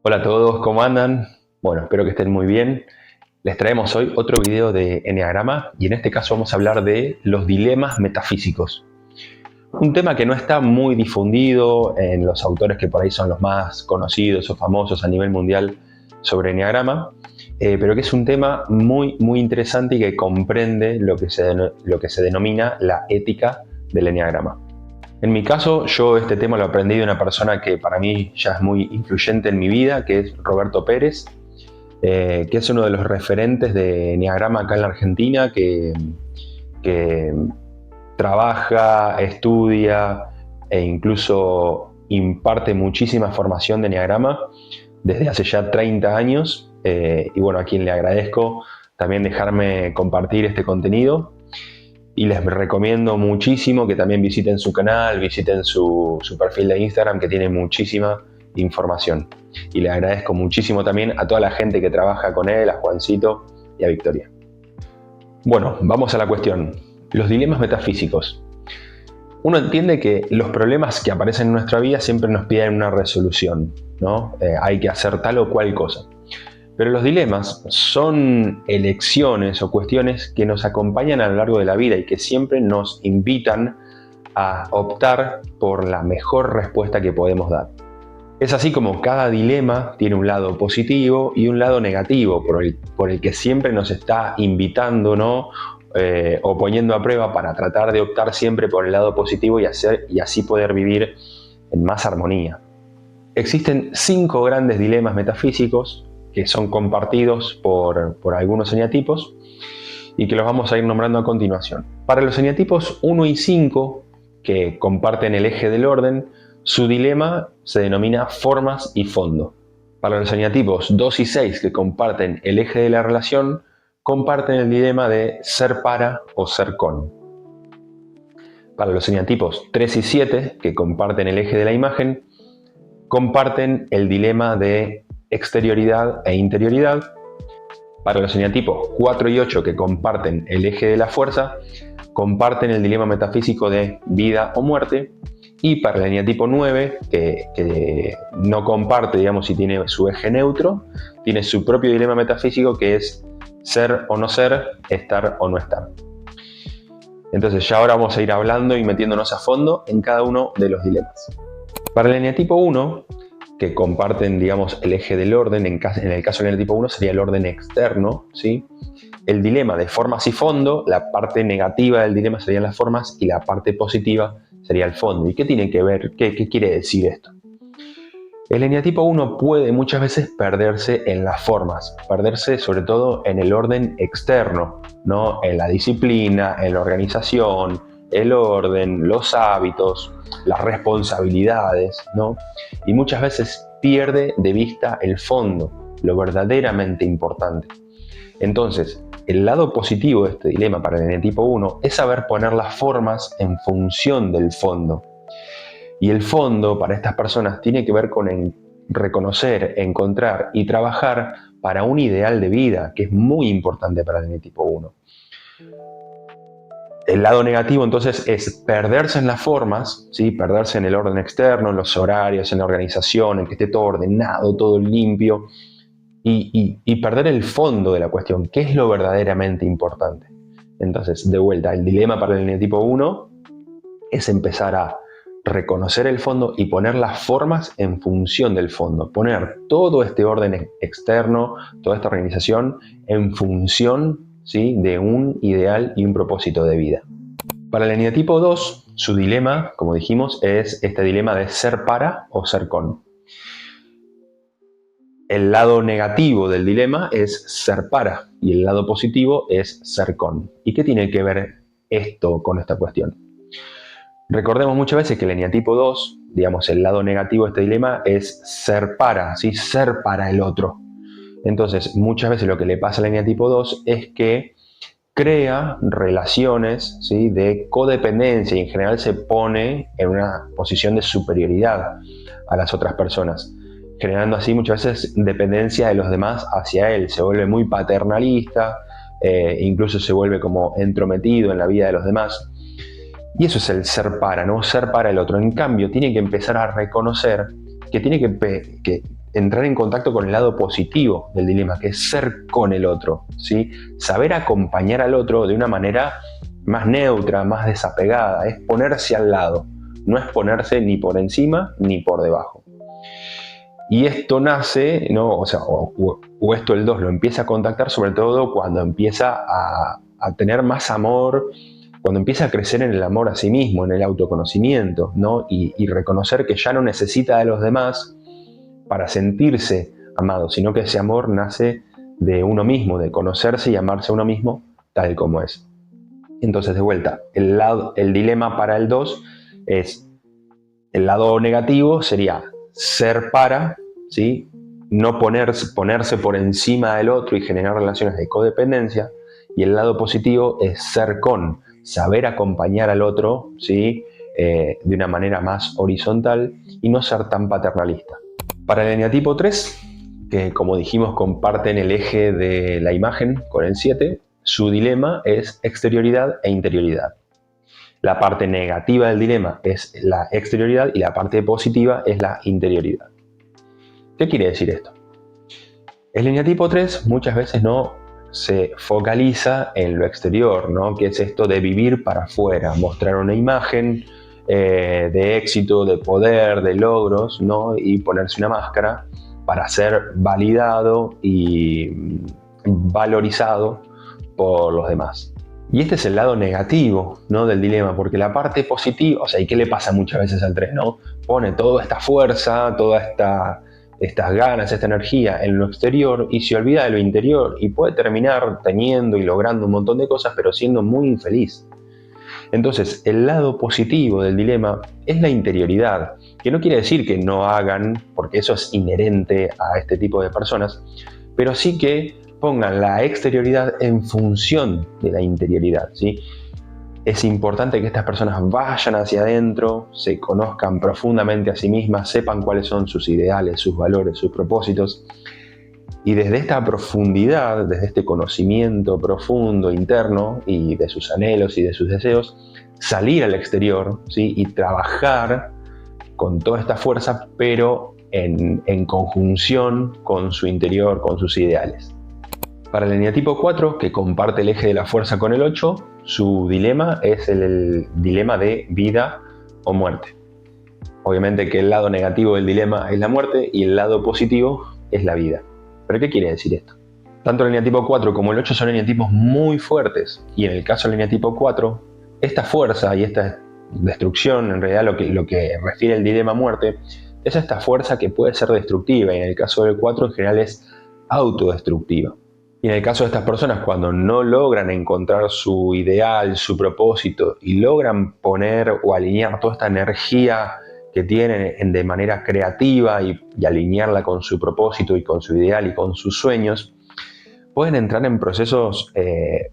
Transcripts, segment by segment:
Hola a todos, ¿cómo andan? Bueno, espero que estén muy bien. Les traemos hoy otro video de Eneagrama y en este caso vamos a hablar de los dilemas metafísicos. Un tema que no está muy difundido en los autores que por ahí son los más conocidos o famosos a nivel mundial sobre Eneagrama, pero que es un tema muy interesante y que comprende lo que se denomina la ética del Eneagrama. En mi caso, yo este tema lo aprendí de una persona que para mí ya es muy influyente en mi vida, que es Roberto Pérez, que es uno de los referentes de Eneagrama acá en la Argentina, que trabaja, estudia e incluso imparte muchísima formación de Eneagrama desde hace ya 30 años. Y bueno, a quien le agradezco también dejarme compartir este contenido. Y les recomiendo muchísimo que también visiten su canal, visiten su perfil de Instagram, que tiene muchísima información. Y le agradezco muchísimo también a toda la gente que trabaja con él, a Juancito y a Victoria. Bueno, vamos a la cuestión. Los dilemas metafísicos. Uno entiende que los problemas que aparecen en nuestra vida siempre nos piden una resolución, ¿no? Hay que hacer tal o cual cosa. Pero los dilemas son elecciones o cuestiones que nos acompañan a lo largo de la vida y que siempre nos invitan a optar por la mejor respuesta que podemos dar. Es así como cada dilema tiene un lado positivo y un lado negativo por el que siempre nos está invitando, ¿no? O poniendo a prueba para tratar de optar siempre por el lado positivo y así poder vivir en más armonía. Existen 5 grandes dilemas metafísicos que son compartidos por algunos eneatipos y que los vamos a ir nombrando a continuación. Para los eneatipos 1 y 5, que comparten el eje del orden, su dilema se denomina formas y fondo. Para los eneatipos 2 y 6, que comparten el eje de la relación, comparten el dilema de ser para o ser con. Para los eneatipos 3 y 7, que comparten el eje de la imagen, comparten el dilema de exterioridad e interioridad. Para los eneatipos 4 y 8, que comparten el eje de la fuerza, comparten el dilema metafísico de vida o muerte. Y para el eneatipo 9, que no comparte, digamos, y tiene su eje neutro, tiene su propio dilema metafísico, que es ser o no ser, estar o no estar. Entonces ya ahora vamos a ir hablando y metiéndonos a fondo en cada uno de los dilemas. Para el eneatipo 1, que comparten, digamos, el eje del orden, en el caso del eneatipo 1 sería el orden externo, ¿sí? El dilema de formas y fondo, la parte negativa del dilema serían las formas y la parte positiva sería el fondo. ¿Y qué tiene que ver? ¿Qué quiere decir esto? El eneatipo 1 puede muchas veces perderse en las formas, perderse sobre todo en el orden externo, ¿no? En la disciplina, en la organización, el orden, los hábitos, las responsabilidades, ¿no? Y muchas veces pierde de vista el fondo, lo verdaderamente importante. Entonces, el lado positivo de este dilema para el eneatipo 1 es saber poner las formas en función del fondo. Y el fondo para estas personas tiene que ver con reconocer, encontrar y trabajar para un ideal de vida, que es muy importante para el eneatipo 1. El lado negativo entonces es perderse en las formas, ¿sí? Perderse en el orden externo, en los horarios, en la organización, en que esté todo ordenado, todo limpio, y perder el fondo de la cuestión, qué es lo verdaderamente importante. Entonces, de vuelta, el dilema para el eneatipo 1 es empezar a reconocer el fondo y poner las formas en función del fondo, poner todo este orden externo, toda esta organización en función, ¿sí?, de un ideal y un propósito de vida. Para el eneatipo 2, su dilema, como dijimos, es este dilema de ser para o ser con. El lado negativo del dilema es ser para y el lado positivo es ser con. ¿Y qué tiene que ver esto con esta cuestión? Recordemos muchas veces que el eneatipo 2, digamos, el lado negativo de este dilema es ser para, ¿sí? Ser para el otro. Entonces, muchas veces lo que le pasa al eneatipo 2 es que crea relaciones, ¿sí?, de codependencia y en general se pone en una posición de superioridad a las otras personas, generando así muchas veces dependencia de los demás hacia él. Se vuelve muy paternalista, incluso se vuelve como entrometido en la vida de los demás. Y eso es el ser para, ¿no? Ser para el otro. En cambio, tiene que empezar a reconocer que tiene que entrar en contacto con el lado positivo del dilema, que es ser con el otro, ¿sí? Saber acompañar al otro de una manera más neutra, más desapegada, es ponerse al lado, no es ponerse ni por encima ni por debajo. Y esto nace, ¿no? O esto el 2 lo empieza a contactar sobre todo cuando empieza a tener más amor, cuando empieza a crecer en el amor a sí mismo, en el autoconocimiento, ¿no? Y reconocer que ya no necesita de los demás para sentirse amado, sino que ese amor nace de uno mismo, de conocerse y amarse a uno mismo tal como es. Entonces, de vuelta, el dilema para el 2 es, el lado negativo sería ser para, ¿sí? No ponerse por encima del otro y generar relaciones de codependencia, y el lado positivo es ser con, saber acompañar al otro, ¿sí? De una manera más horizontal y no ser tan paternalista. Para el eneatipo 3, que como dijimos comparten el eje de la imagen con el 7, su dilema es exterioridad e interioridad. La parte negativa del dilema es la exterioridad y la parte positiva es la interioridad. ¿Qué quiere decir esto? El eneatipo 3 muchas veces no se focaliza en lo exterior, ¿no? Que es esto de vivir para afuera, mostrar una imagen de éxito, de poder, de logros, ¿no? Y ponerse una máscara para ser validado y valorizado por los demás. Y este es el lado negativo, ¿no? Del dilema, porque la parte positiva, ¿y qué le pasa muchas veces al 3, ¿no? Pone toda esta fuerza, todas estas ganas, esta energía en lo exterior y se olvida de lo interior y puede terminar teniendo y logrando un montón de cosas, pero siendo muy infeliz. Entonces, el lado positivo del dilema es la interioridad, que no quiere decir que no hagan, porque eso es inherente a este tipo de personas, pero sí que pongan la exterioridad en función de la interioridad, ¿sí? Es importante que estas personas vayan hacia adentro, se conozcan profundamente a sí mismas, sepan cuáles son sus ideales, sus valores, sus propósitos, y desde esta profundidad, desde este conocimiento profundo interno y de sus anhelos y de sus deseos, salir al exterior, ¿sí? Y trabajar con toda esta fuerza, pero en conjunción con su interior, con sus ideales. Para el eneatipo 4, que comparte el eje de la fuerza con el 8, su dilema es el dilema de vida o muerte. Obviamente que el lado negativo del dilema es la muerte y el lado positivo es la vida. ¿Pero qué quiere decir esto? Tanto el eneatipo 4 como el 8 son eneatipos muy fuertes, y en el caso del eneatipo 4, esta fuerza y esta destrucción, en realidad lo que refiere el dilema muerte, es esta fuerza que puede ser destructiva, y en el caso del 4 en general es autodestructiva. Y en el caso de estas personas, cuando no logran encontrar su ideal, su propósito, y logran poner o alinear toda esta energía que tienen de manera creativa y alinearla con su propósito y con su ideal y con sus sueños, pueden entrar en procesos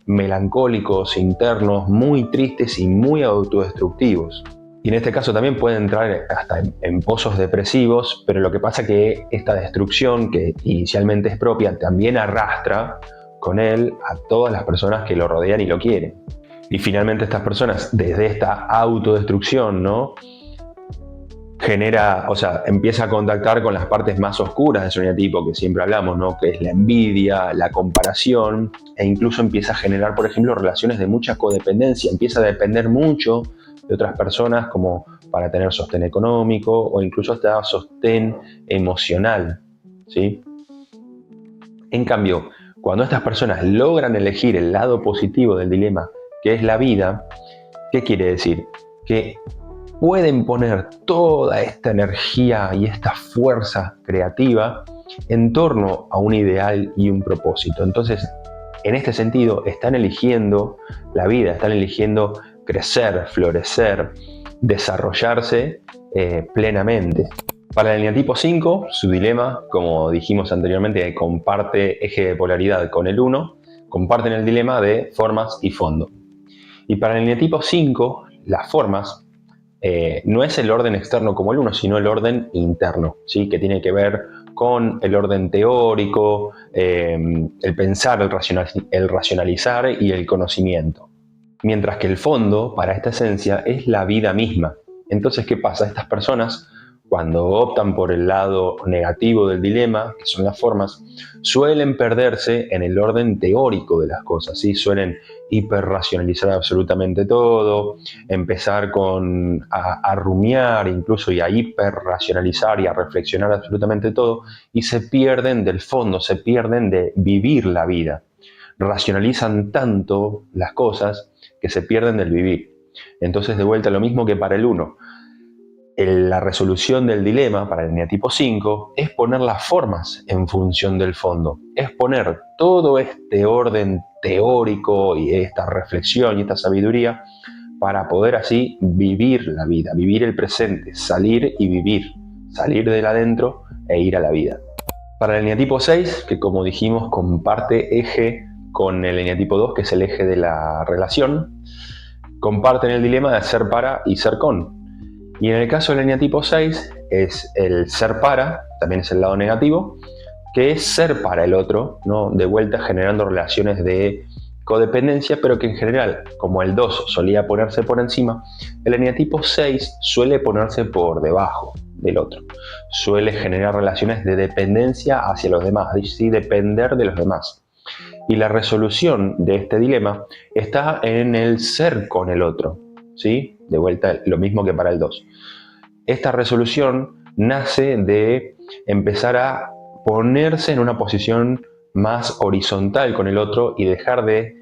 melancólicos, internos, muy tristes y muy autodestructivos. Y en este caso también pueden entrar hasta en pozos depresivos, pero lo que pasa es que esta destrucción, que inicialmente es propia, también arrastra con él a todas las personas que lo rodean y lo quieren. Y finalmente estas personas, desde esta autodestrucción, ¿no? Empieza a contactar con las partes más oscuras de su eneatipo, que siempre hablamos, ¿no? Que es la envidia, la comparación, e incluso empieza a generar, por ejemplo, relaciones de mucha codependencia, empieza a depender mucho de otras personas como para tener sostén económico o incluso hasta sostén emocional, ¿sí? En cambio, cuando estas personas logran elegir el lado positivo del dilema, que es la vida, ¿qué quiere decir? Que pueden poner toda esta energía y esta fuerza creativa en torno a un ideal y un propósito. Entonces, en este sentido, están eligiendo la vida, están eligiendo crecer, florecer, desarrollarse plenamente. Para el eneatipo 5, su dilema, como dijimos anteriormente, comparte eje de polaridad con el 1, comparten el dilema de formas y fondo. Y para el eneatipo 5, las formas no es el orden externo como el 1, sino el orden interno, ¿sí? Que tiene que ver con el orden teórico, el pensar, el racionalizar y el conocimiento. Mientras que el fondo, para esta esencia, es la vida misma. Entonces, ¿qué pasa? Estas personas, cuando optan por el lado negativo del dilema, que son las formas, suelen perderse en el orden teórico de las cosas, ¿sí? Suelen hiperracionalizar absolutamente todo, empezar a rumiar incluso y a hiperracionalizar y a reflexionar absolutamente todo, y se pierden del fondo, se pierden de vivir la vida. Racionalizan tanto las cosas que se pierden del vivir. Entonces, de vuelta, lo mismo que para el 1. La resolución del dilema para el eneatipo 5 es poner las formas en función del fondo, es poner todo este orden teórico y esta reflexión y esta sabiduría para poder así vivir la vida, vivir el presente, salir y vivir, salir del adentro e ir a la vida. Para el eneatipo 6, que como dijimos comparte eje con el eneatipo 2, que es el eje de la relación, comparten el dilema de ser para y ser con. Y en el caso del eneatipo 6 es el ser para, también es el lado negativo, que es ser para el otro, ¿no? De vuelta generando relaciones de codependencia, pero que en general, como el 2 solía ponerse por encima, el eneatipo 6 suele ponerse por debajo del otro. Suele generar relaciones de dependencia hacia los demás, ¿sí? Depender de los demás. Y la resolución de este dilema está en el ser con el otro, ¿sí? De vuelta, lo mismo que para el 2. Esta resolución nace de empezar a ponerse en una posición más horizontal con el otro y dejar de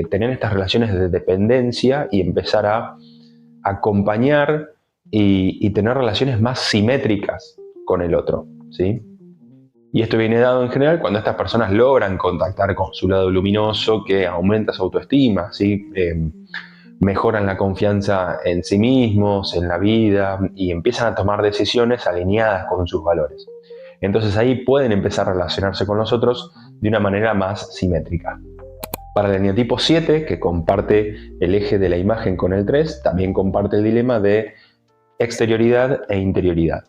tener estas relaciones de dependencia y empezar a acompañar y tener relaciones más simétricas con el otro, ¿sí? Y esto viene dado en general cuando estas personas logran contactar con su lado luminoso, que aumenta su autoestima, ¿sí? Mejoran la confianza en sí mismos, en la vida, y empiezan a tomar decisiones alineadas con sus valores. Entonces ahí pueden empezar a relacionarse con los otros de una manera más simétrica. Para el eneatipo 7, que comparte el eje de la imagen con el 3, también comparte el dilema de exterioridad e interioridad.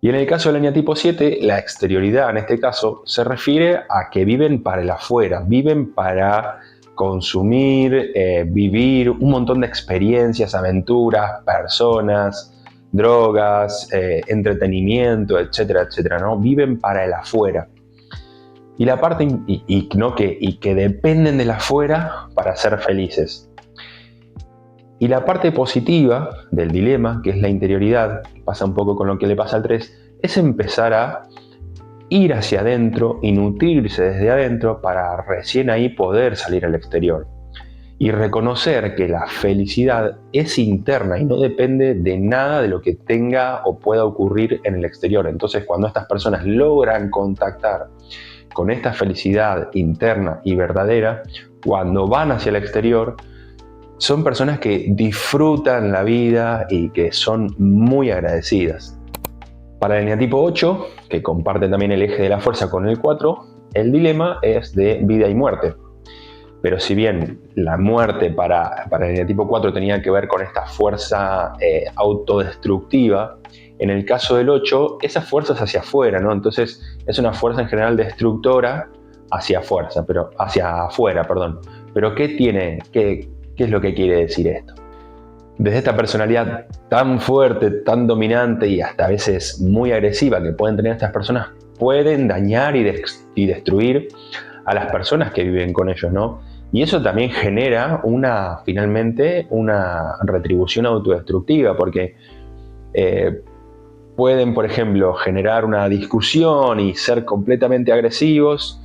Y en el caso del eneatipo 7, la exterioridad en este caso se refiere a que viven para el afuera, viven para consumir, vivir un montón de experiencias, aventuras, personas, drogas, entretenimiento, etcétera, etcétera, ¿no? Viven para el afuera. Y la parte que dependen del afuera para ser felices. Y la parte positiva del dilema, que es la interioridad, pasa un poco con lo que le pasa al 3, es empezar a ir hacia adentro y nutrirse desde adentro para recién ahí poder salir al exterior. Y reconocer que la felicidad es interna y no depende de nada de lo que tenga o pueda ocurrir en el exterior. Entonces, cuando estas personas logran contactar con esta felicidad interna y verdadera, cuando van hacia el exterior, son personas que disfrutan la vida y que son muy agradecidas. Para el eneatipo 8, que comparte también el eje de la fuerza con el 4, el dilema es de vida y muerte. Pero si bien la muerte para el eneatipo 4 tenía que ver con esta fuerza autodestructiva, en el caso del 8, esa fuerza es hacia afuera, ¿no? Entonces es una fuerza en general destructora hacia afuera, perdón. Pero ¿qué es lo que quiere decir esto? Desde esta personalidad tan fuerte, tan dominante y hasta a veces muy agresiva que pueden tener estas personas, pueden dañar y destruir a las personas que viven con ellos, ¿no? Y eso también genera finalmente una retribución autodestructiva, porque pueden, por ejemplo, generar una discusión y ser completamente agresivos.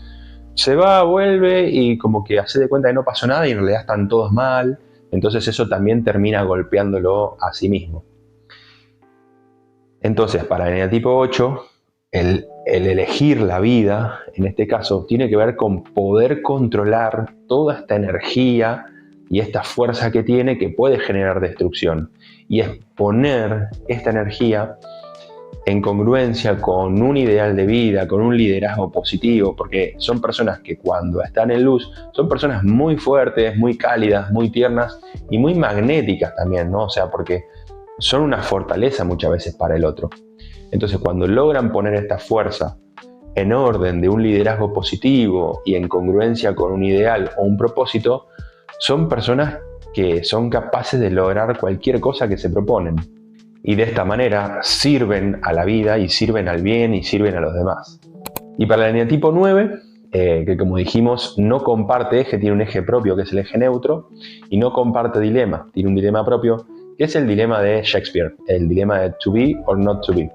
Se va, vuelve y como que hace de cuenta que no pasó nada y en realidad están todos mal. Entonces eso también termina golpeándolo a sí mismo. Entonces, para el eneatipo 8, el elegir la vida, en este caso, tiene que ver con poder controlar toda esta energía y esta fuerza que tiene que puede generar destrucción. Y es poner esta energía en congruencia con un ideal de vida, con un liderazgo positivo, porque son personas que cuando están en luz, son personas muy fuertes, muy cálidas, muy tiernas y muy magnéticas también, ¿no? O sea, porque son una fortaleza muchas veces para el otro. Entonces, cuando logran poner esta fuerza en orden de un liderazgo positivo y en congruencia con un ideal o un propósito, son personas que son capaces de lograr cualquier cosa que se proponen. y de esta manera sirven a la vida y sirven al bien y sirven a los demás. Y para el eneatipo 9, que como dijimos no comparte eje, tiene un eje propio que es el eje neutro y no comparte dilema, tiene un dilema propio que es el dilema de Shakespeare, el dilema de to be or not to be,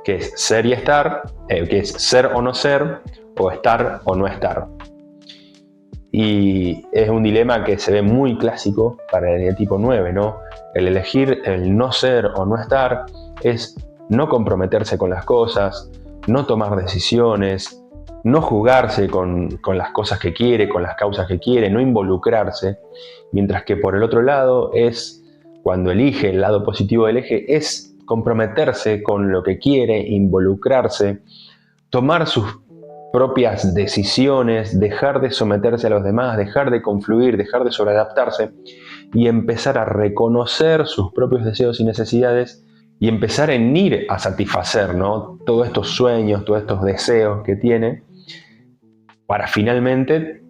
que es ser y estar, que es ser o no ser, o estar o no estar. Y es un dilema que se ve muy clásico para el eneatipo 9, ¿no? El elegir el no ser o no estar es no comprometerse con las cosas, no tomar decisiones, no jugarse con las cosas que quiere, con las causas que quiere, no involucrarse, mientras que por el otro lado es, cuando elige el lado positivo del eje, es comprometerse con lo que quiere, involucrarse, tomar sus propias decisiones, dejar de someterse a los demás, dejar de confluir, dejar de sobreadaptarse y empezar a reconocer sus propios deseos y necesidades y empezar en ir a satisfacer, ¿no?, todos estos sueños, todos estos deseos que tiene para finalmente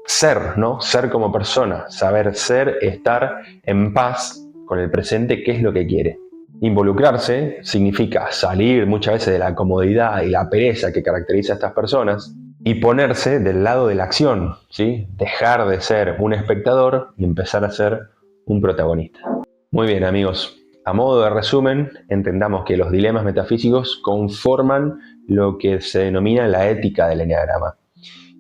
ser, ¿no?, ser como persona, saber ser, estar en paz con el presente, qué es lo que quiere. Involucrarse significa salir muchas veces de la comodidad y la pereza que caracteriza a estas personas y ponerse del lado de la acción, ¿sí? Dejar de ser un espectador y empezar a ser un protagonista. Muy bien, amigos, a modo de resumen, entendamos que los dilemas metafísicos conforman lo que se denomina la ética del eneagrama.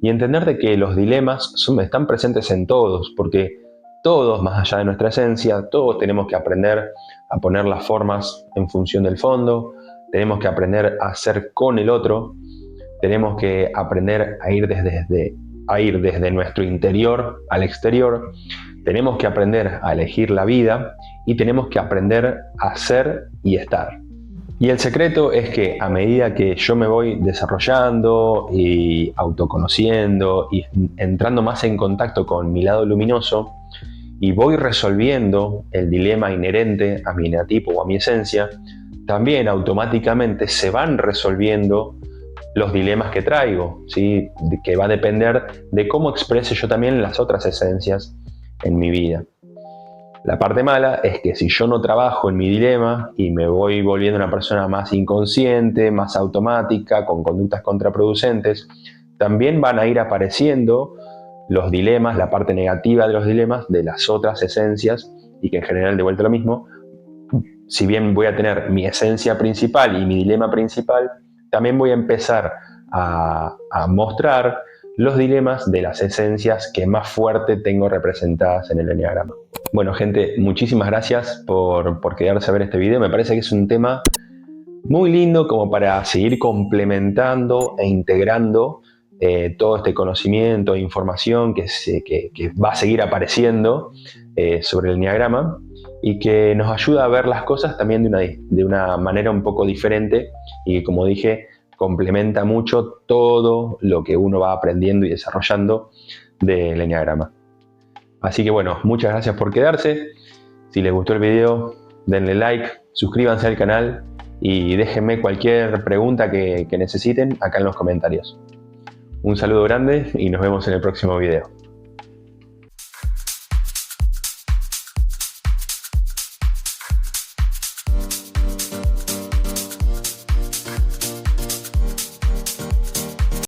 Y entender de que los dilemas están presentes en todos, porque todos, más allá de nuestra esencia, todos tenemos que aprender a poner las formas en función del fondo, tenemos que aprender a ser con el otro, tenemos que aprender a ir desde nuestro interior al exterior, tenemos que aprender a elegir la vida y tenemos que aprender a ser y estar. Y el secreto es que a medida que yo me voy desarrollando y autoconociendo y entrando más en contacto con mi lado luminoso y voy resolviendo el dilema inherente a mi eneatipo o a mi esencia, también automáticamente se van resolviendo los dilemas que traigo, ¿sí?, que va a depender de cómo exprese yo también las otras esencias en mi vida. La parte mala es que si yo no trabajo en mi dilema y me voy volviendo una persona más inconsciente, más automática, con conductas contraproducentes, también van a ir apareciendo los dilemas, la parte negativa de los dilemas de las otras esencias, y que en general, de vuelta lo mismo, si bien voy a tener mi esencia principal y mi dilema principal, también voy a empezar a mostrar los dilemas de las esencias que más fuerte tengo representadas en el eneagrama. Bueno, gente, muchísimas gracias por quedarse a ver este video. Me parece que es un tema muy lindo como para seguir complementando e integrando todo este conocimiento e información que va a seguir apareciendo sobre el eneagrama y que nos ayuda a ver las cosas también de una manera un poco diferente y que, como dije, complementa mucho todo lo que uno va aprendiendo y desarrollando del eneagrama. Así que bueno, muchas gracias por quedarse. Si les gustó el video, denle like, suscríbanse al canal y déjenme cualquier pregunta que necesiten acá en los comentarios. Un saludo grande y nos vemos en el próximo video.